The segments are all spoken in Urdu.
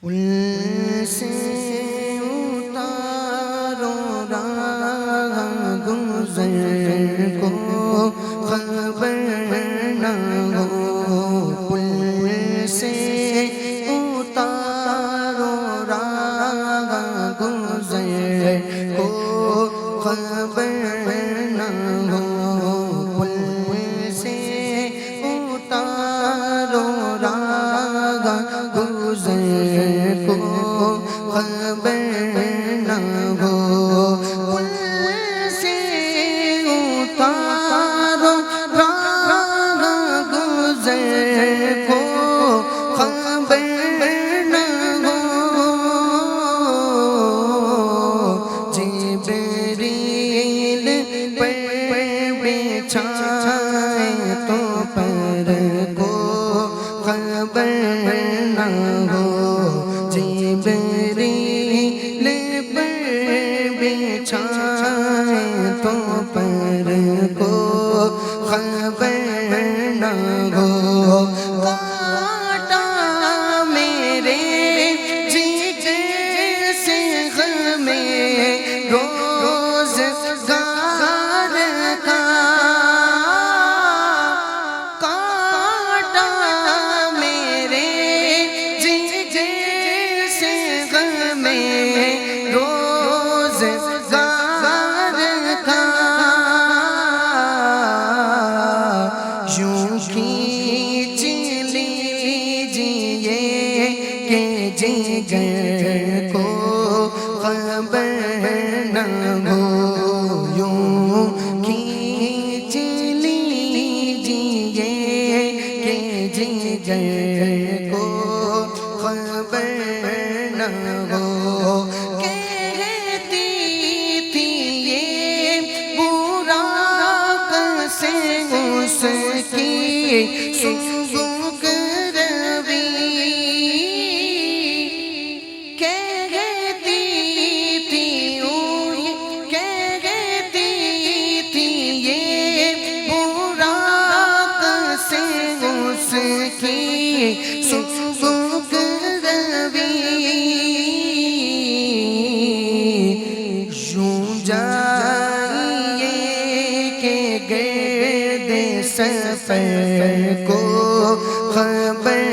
ان سے اتارو راہ گزر کو خبر نہ ہو، پل سے اتارو راہ گزر کو خبر نہ ہو، پل سے اتارو راہ گزر کو خبر نہ ہو، پل سے اتارو راہ گزر کو خبر نہ ہو، جبریل پر بچھائے تو پر کو خبر نہ ہو، جبریل پر بچھائے تو پر کو خبر نہ ہو، کاٹا میرے جگر سے غم روزگار کا، کاٹا میرے جگر سے غم روزگار کا، یوں کھینچ لیجیے کہ جگر کو خبر نہ ہو، یوں کھینچ لیجیے کہ جگر کو خبر نہ ہو، کہتی تھی یہ برا سے اس کی سبک روی، کہتی تھی کہتی تھی یہ برا سے اس کی سبک روی، یوں جائیے کہ گرد سفر کو خبر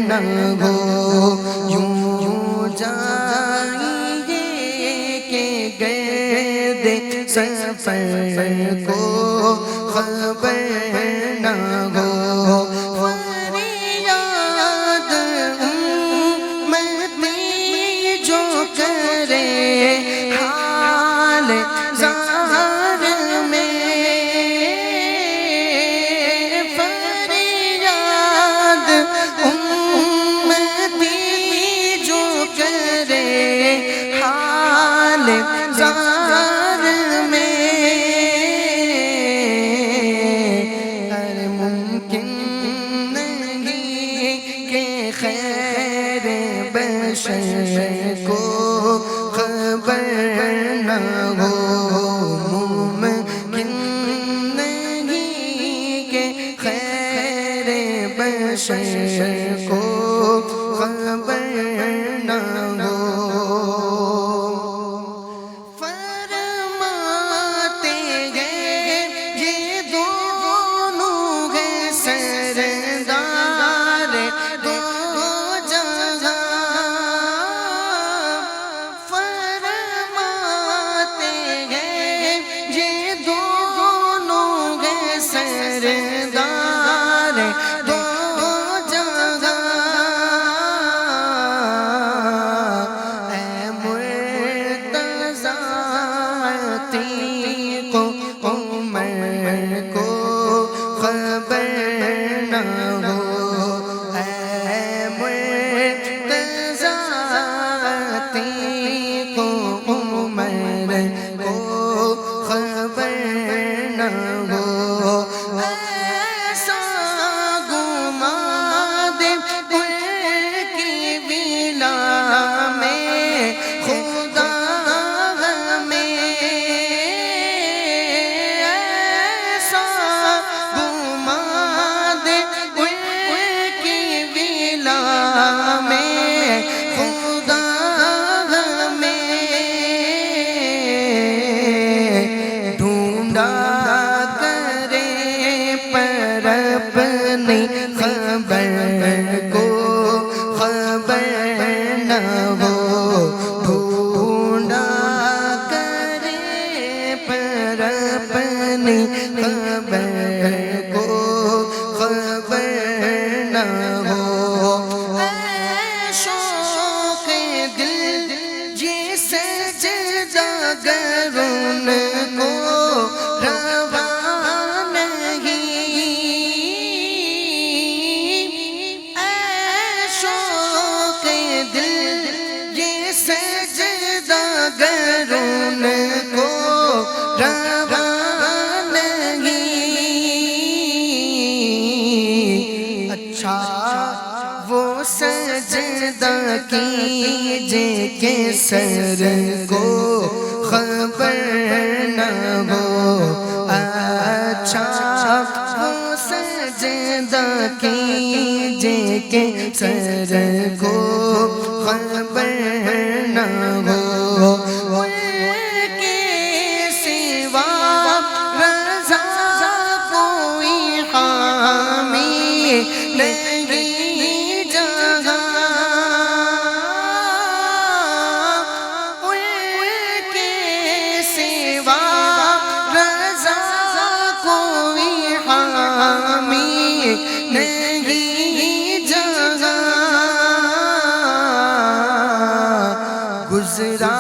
نہ ہو، یوں جائیے کہ گرد سفر کو خبر نہ ہو، فریاد امتی جو کرے حال زار میں، فریاد امتی جو کرے حال زار میں، ہر ممکن نہیں کہ خیر بشر کو خبر نہ ہو، ممکن نہیں کہ خیر بشر کو خبر نہ ہو، فرماتے ہیں یہ دونوں ہیں سردار دو جہاں، فرماتے سجدہ کیجے کہ سر کو خبر نہ ہو اچھا وہ سجدہ کیجے کہ سر کو خبر نہ ہو ان کے سوا رضا کوئی حامی نہیں جہاں ان کے سوا رضا کوئی حامی نہیں جہاں گزرا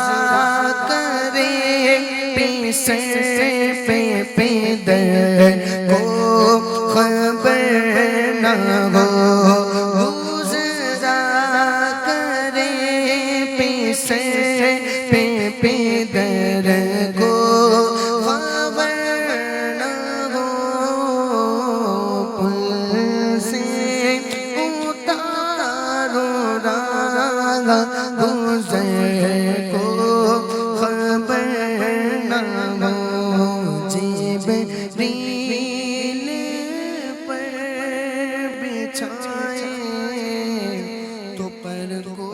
کرے پیسے پہ پیدر کو خبر نہ ہو گزرا کرے پیسے پہ پیدر کو خبر نہ ہو پل سے اتارو راہ گزر کو خبر نہ ہو جبریل پر بچھائے تو پر کو